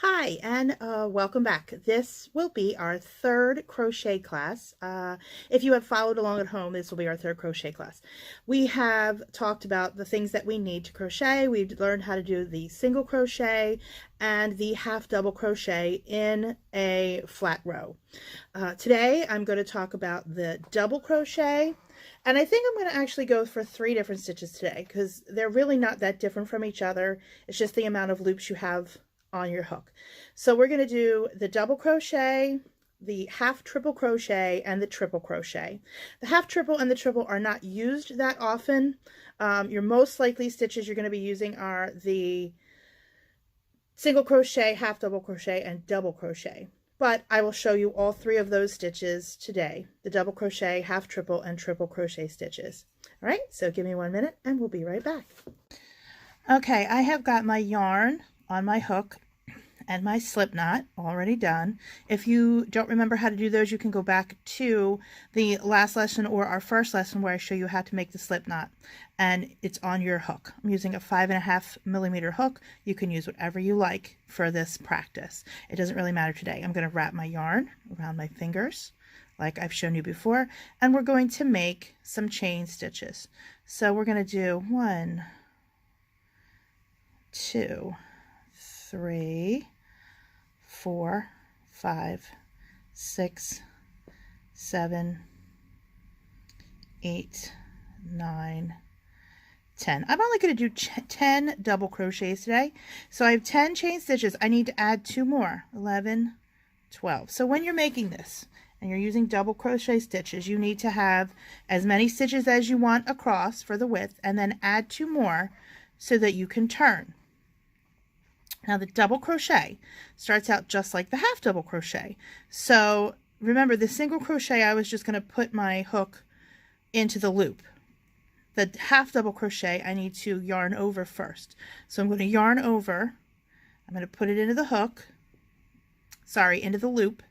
Hi, and welcome back. This will be our third crochet class. If you have followed along at home, this will be our third crochet class. We have talked about the things that we need to crochet. We've learned how to do the single crochet and the half double crochet in a flat row. Today I'm going to talk about the double crochet, and I think I'm going to actually go for 3 different stitches today because they're really not that different from each other. It's just the amount of loops you have on your hook. So we're going to do the double crochet, the half triple crochet, and the triple crochet. The half triple and the triple are not used that often. Your most likely stitches you're going to be using are the single crochet, half double crochet, and double crochet. But I will show you all 3 of those stitches today, the double crochet, half triple, and triple crochet stitches. All right, so give me 1 minute and we'll be right back. Okay, I have got my yarn on my hook and my slip knot already done. If you don't remember how to do those, you can go back to the last lesson or our first lesson where I show you how to make the slip knot, and it's on your hook. I'm using a 5.5mm hook. You can use whatever you like for this practice. It doesn't really matter today. I'm going to wrap my yarn around my fingers like I've shown you before, and we're going to make some chain stitches. So we're going to do 1, 2, 3, 4, 5, 6, 7, 8, 9, 10. I'm only going to do 10 double crochets today. So I have 10 chain stitches. I need to add 2 more, 11, 12. So when you're making this and you're using double crochet stitches, you need to have as many stitches as you want across for the width, and then add 2 more so that you can turn. Now the double crochet starts out just like the half double crochet. So remember, the single crochet, I was just going to put my hook into the loop. The half double crochet, I need to yarn over first. So I'm going to yarn over, I'm going to put it into the hook, into the loop,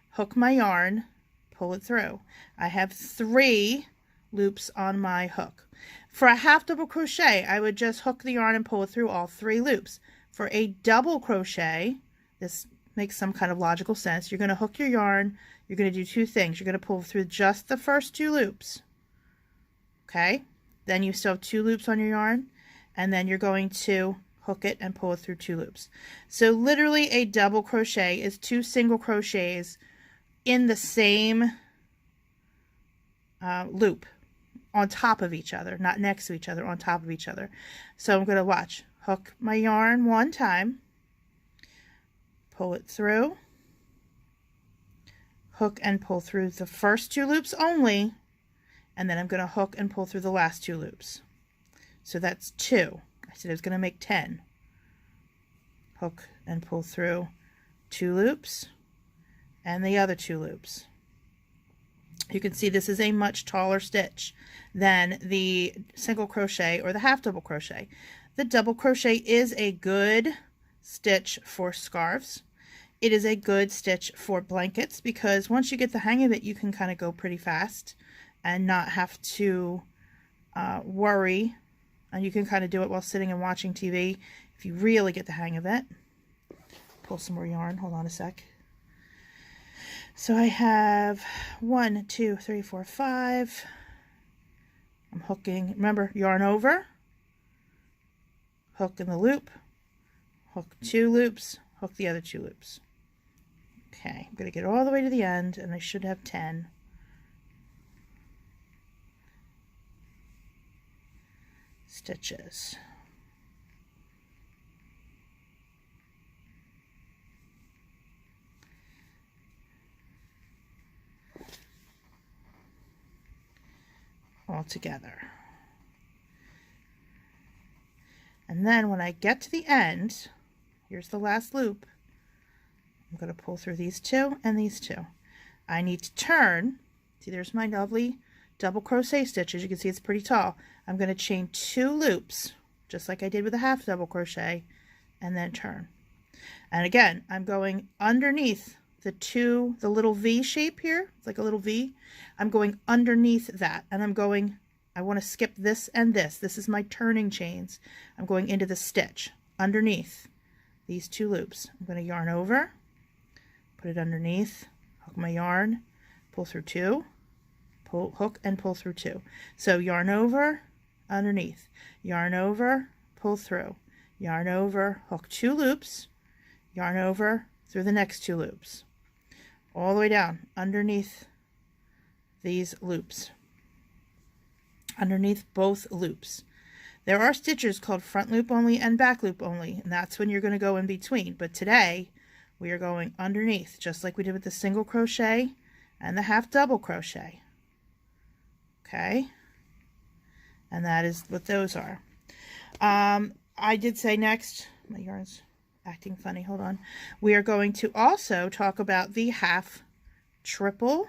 hook my yarn, pull it through. I have 3 loops on my hook. For a half double crochet, I would just hook the yarn and pull it through all 3 loops. For a double crochet, this makes some kind of logical sense. You're going to hook your yarn. You're going to do 2 things. You're going to pull through just the first 2 loops. Okay? Then you still have 2 loops on your yarn. And then you're going to hook it and pull it through 2 loops. So literally a double crochet is 2 single crochets in the same loop on top of each other, not next to each other, on top of each other. So I'm going to watch. Hook my yarn 1 time, pull it through, hook and pull through the first 2 loops only, and then I'm going to hook and pull through the last 2 loops. So that's 2. I said I was going to make 10. Hook and pull through 2 loops and the other 2 loops. You can see this is a much taller stitch than the single crochet or the half double crochet. The double crochet is a good stitch for scarves. It is a good stitch for blankets because once you get the hang of it, you can kind of go pretty fast and not have to worry. And you can kind of do it while sitting and watching TV if you really get the hang of it. Pull some more yarn. Hold on a sec. So I have 1, 2, 3, 4, 5. I'm hooking. Remember, yarn over. Hook in the loop, hook 2 loops, hook the other 2 loops. Okay, I'm going to get all the way to the end, and I should have 10. Stitches. All together. And then when I get to the end, here's the last loop. I'm going to pull through these 2 and these 2. I need to turn. See, there's my lovely double crochet stitches. You can see it's pretty tall. I'm going to chain 2 loops, just like I did with a half double crochet, and then turn. And again, I'm going underneath the little V shape here. It's like a little V. I'm going underneath that, and I'm going I want to skip this and this. This is my turning chains. I'm going into the stitch underneath these 2 loops. I'm going to yarn over, put it underneath, hook my yarn, pull through 2, pull, hook and pull through 2. So yarn over, underneath, yarn over, pull through, yarn over, hook 2 loops, yarn over through the next 2 loops, all the way down underneath these loops, underneath both loops. There are stitches called front loop only and back loop only, and that's when you're going to go in between. But today we are going underneath, just like we did with the single crochet and the half double crochet. Okay, and that is what those are. I did say next, my yarn's acting funny, hold on. We are going to also talk about the half triple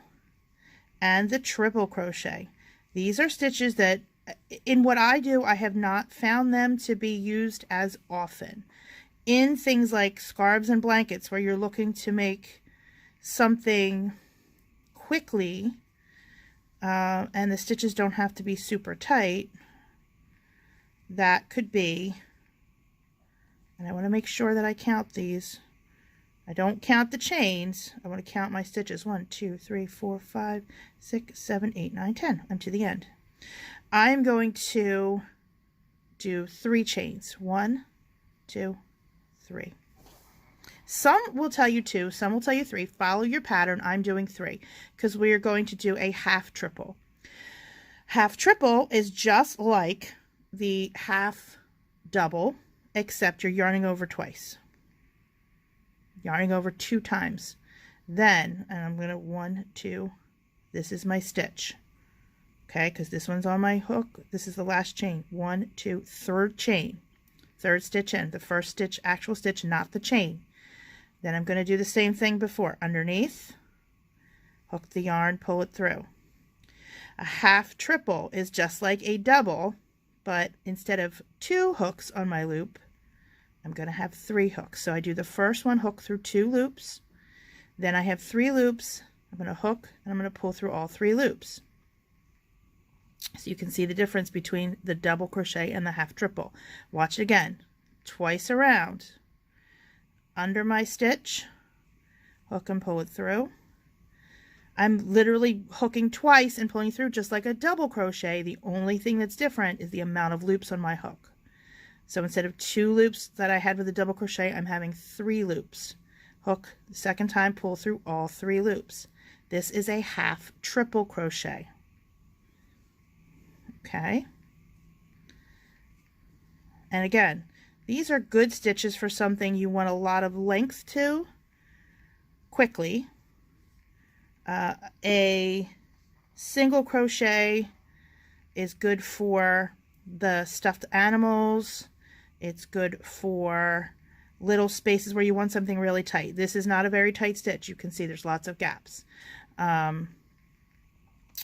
and the triple crochet. These are stitches that in what I do, I have not found them to be used as often. In things like scarves and blankets where you're looking to make something quickly and the stitches don't have to be super tight, that could be, and I want to make sure that I count these. I don't count the chains. I want to count my stitches. 1, 2, 3, 4, 5, 6, 7, 8, 9, 10. I'm to the end. I'm going to do 3 chains. 1, 2, 3. Some will tell you 2, some will tell you 3. Follow your pattern. I'm doing 3 because we are going to do a half triple. Half triple is just like the half double, except you're yarning over twice. Yarning over 2 times. Then, and I'm going to 1, 2, this is my stitch. Okay, because this one's on my hook. This is the last chain. 1, 2, third chain. Third stitch in. The first stitch, actual stitch, not the chain. Then I'm going to do the same thing before. Underneath, hook the yarn, pull it through. A half triple is just like a double, but instead of 2 hooks on my loop, I'm going to have 3 hooks. So I do the first one, hook through 2 loops. Then I have 3 loops. I'm going to hook and I'm going to pull through all 3 loops. So you can see the difference between the double crochet and the half triple. Watch it again. Twice around. Under my stitch, hook and pull it through. I'm literally hooking twice and pulling through just like a double crochet. The only thing that's different is the amount of loops on my hook. So instead of 2 loops that I had with a double crochet, I'm having 3 loops. Hook the second time, pull through all 3 loops. This is a half triple crochet. Okay. And again, these are good stitches for something you want a lot of length to quickly. A single crochet is good for the stuffed animals. It's good for little spaces where you want something really tight. This is not a very tight stitch. You can see there's lots of gaps.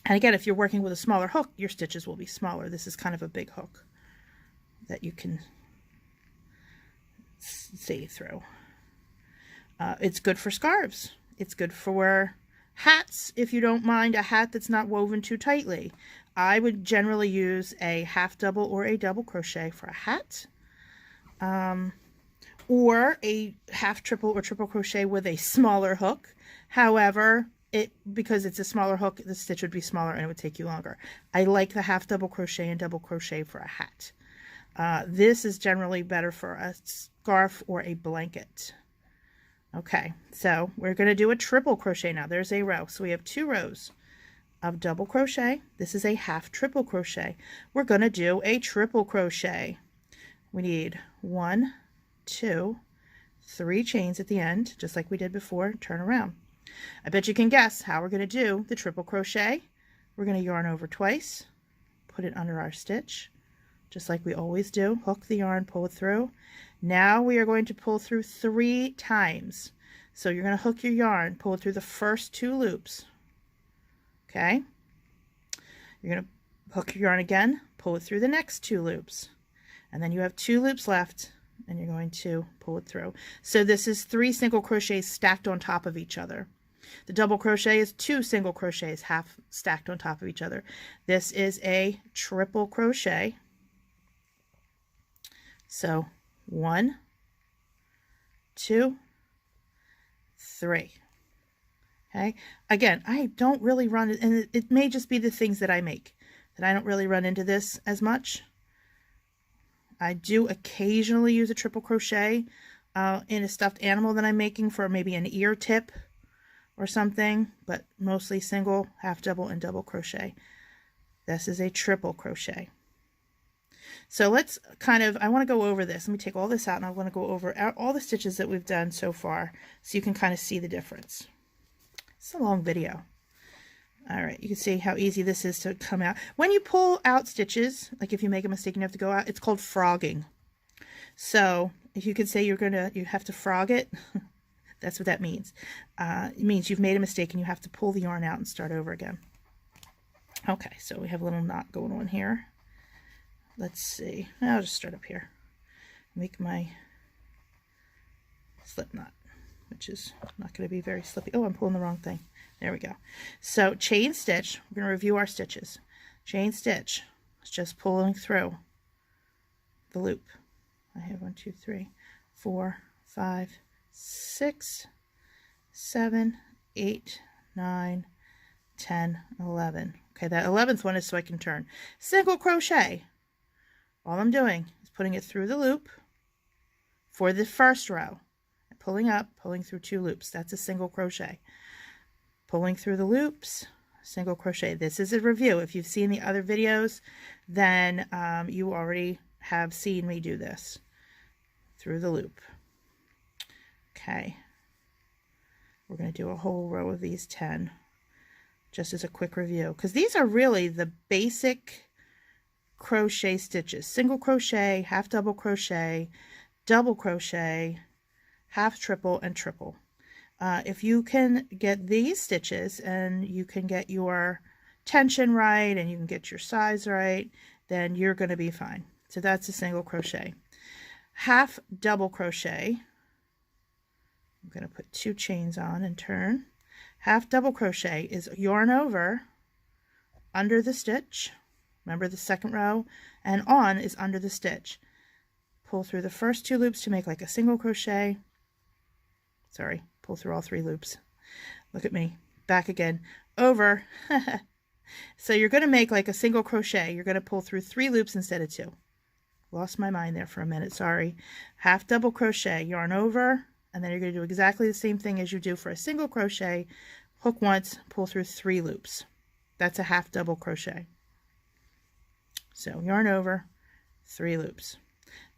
And again, if you're working with a smaller hook, your stitches will be smaller. This is kind of a big hook that you can see through. It's good for scarves. It's good for hats if you don't mind a hat that's not woven too tightly. I would generally use a half double or a double crochet for a hat. Or a half triple or triple crochet with a smaller hook. However, because it's a smaller hook, the stitch would be smaller and it would take you longer. I like the half double crochet and double crochet for a hat. This is generally better for a scarf or a blanket. Okay, so we're going to do a triple crochet now. There's a row. So we have 2 rows of double crochet. This is a half triple crochet. We're going to do a triple crochet. We need 1, 2, 3 chains at the end, just like we did before. Turn around. I bet you can guess how we're going to do the triple crochet. We're going to yarn over twice, put it under our stitch, just like we always do. Hook the yarn, pull it through. Now we are going to pull through 3 times. So you're going to hook your yarn, pull it through the first 2 loops. Okay? You're going to hook your yarn again, pull it through the next 2 loops. And then you have 2 loops left, and you're going to pull it through. So this is 3 single crochets stacked on top of each other. The double crochet is 2 single crochets half stacked on top of each other. This is a triple crochet. So 1, 2, 3. Okay, again, I don't really run it, and it may just be the things that I make that I don't really run into this as much. I do occasionally use a triple crochet in a stuffed animal that I'm making for maybe an ear tip or something, but mostly single, half double, and double crochet. This is a triple crochet. So let's I want to go over this. Let me take all this out, and I want to go over all the stitches that we've done so far so you can kind of see the difference. It's a long video. All right, you can see how easy this is to come out. When you pull out stitches, like if you make a mistake and you have to go out, it's called frogging. So if you could say you have to frog it, that's what that means. It means you've made a mistake and you have to pull the yarn out and start over again. Okay, so we have a little knot going on here. Let's see. I'll just start up here. Make my slip knot, which is not going to be very slippy. Oh, I'm pulling the wrong thing. There we go. So chain stitch, we're going to review our stitches. Chain stitch is just pulling through the loop. I have 1, 2, 3, 4, 5, 6, 7, 8, 9, 10, 11. Okay, that 11th one is so I can turn. Single crochet. All I'm doing is putting it through the loop for the first row. Pulling up, pulling through 2 loops. That's a single crochet. Pulling through the loops, single crochet. This is a review. If you've seen the other videos, then you already have seen me do this through the loop. Okay, we're going to do a whole row of these 10 just as a quick review, because these are really the basic crochet stitches. Single crochet, half double crochet, double crochet, half triple, and triple. If you can get these stitches and you can get your tension right and you can get your size right, then you're going to be fine. So that's a single crochet. Half double crochet, I'm going to put 2 chains on and turn. Half double crochet is yarn over under the stitch, remember the second row, and on is under the stitch. Pull through the first 2 loops to make like a single crochet. Sorry, pull through all 3 loops. Look at me, back again, over. So you're going to make like a single crochet. You're going to pull through 3 loops instead of 2. Lost my mind there for a minute, sorry. Half double crochet, yarn over, and then you're going to do exactly the same thing as you do for a single crochet. Hook once, pull through 3 loops. That's a half double crochet. So yarn over, 3 loops.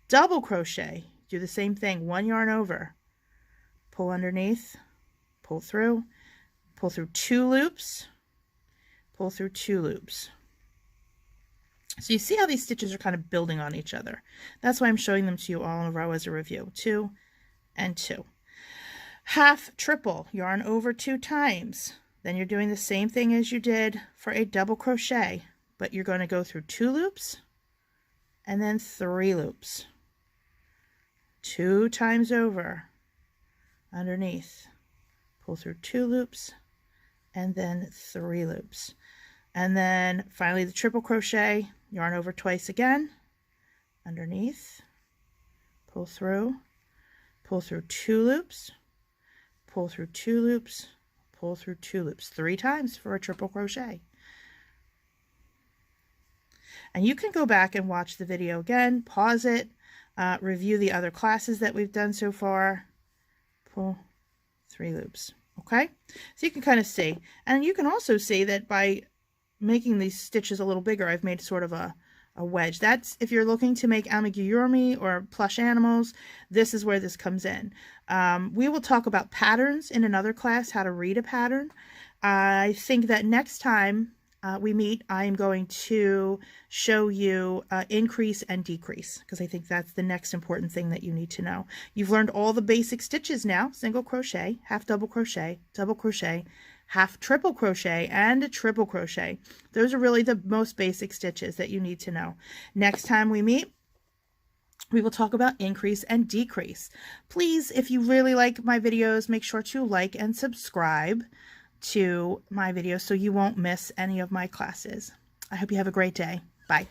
Double crochet, do the same thing, 1 yarn over. Pull underneath, pull through 2 loops, pull through 2 loops. So you see how these stitches are kind of building on each other. That's why I'm showing them to you all in a row as a review. 2 and 2. Half triple, yarn over 2 times. Then you're doing the same thing as you did for a double crochet, but you're going to go through 2 loops and then 3 loops. 2 times over, underneath, pull through 2 loops and then 3 loops. And then finally the triple crochet, yarn over twice again, underneath, pull through 2 loops, pull through 2 loops, pull through 2 loops, 3 times for a triple crochet. And you can go back and watch the video again, pause it, review the other classes that we've done so far, pull 3 loops. Okay, so you can kind of see, and you can also see that by making these stitches a little bigger, I've made sort of a wedge. That's if you're looking to make amigurumi or plush animals, this is where this comes in. We will talk about patterns in another class, how to read a pattern. I think that next time we meet, I am going to show you increase and decrease, because I think that's the next important thing that you need to know. You've learned all the basic stitches now: single crochet, half double crochet, double crochet, half triple crochet, and a triple crochet. Those are really the most basic stitches that you need to know. Next time we meet, we will talk about increase and decrease. Please, if you really like my videos, make sure to like and subscribe to my videos so you won't miss any of my classes. I hope you have a great day. Bye.